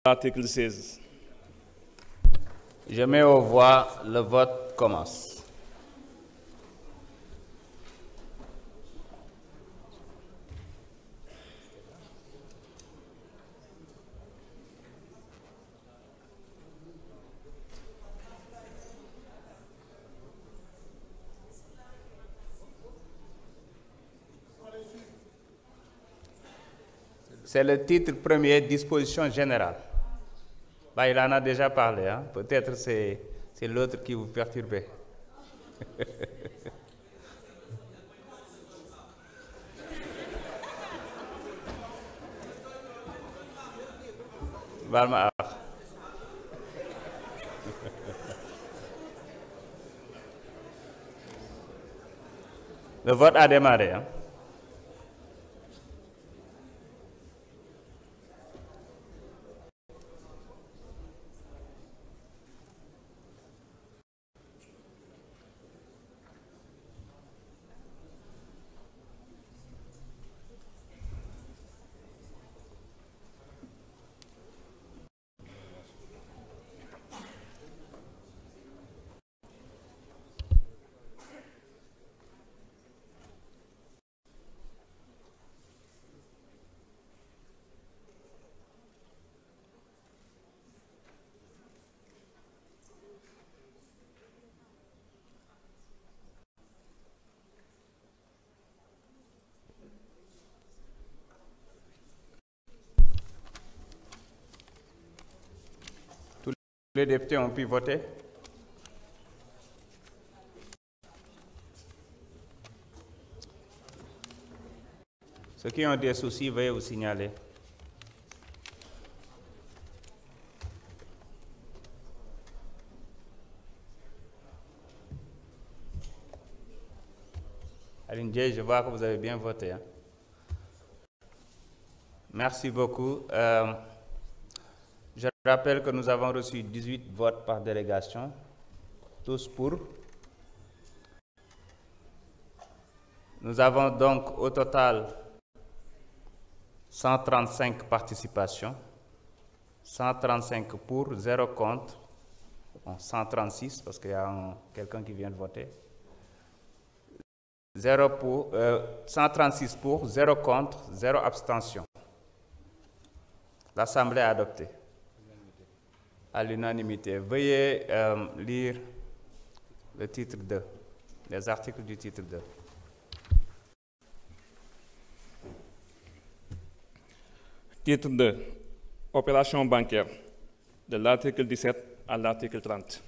l'article 16. Je mets aux voix, le vote commence. C'est le titre premier, disposition générale. Bah, il en a déjà parlé, hein? Peut-être c'est l'autre qui vous perturbait. Balma. Le vote a démarré, hein? Les députés ont pu voter. Ceux qui ont des soucis, veuillez vous signaler. Aline Dieye, je vois que vous avez bien voté, hein? Merci beaucoup. Je rappelle que nous avons reçu 18 votes par délégation, tous pour. Nous avons donc au total 135 participations, 135 pour, 0 contre, bon, 136 parce qu'il y a quelqu'un qui vient de voter. 136 pour, 0 contre, 0 abstention. L'Assemblée a adopté à l'unanimité. Veuillez lire le titre 2, les articles du titre 2. Titre 2. Opération bancaire, de l'article 17 à l'article 30.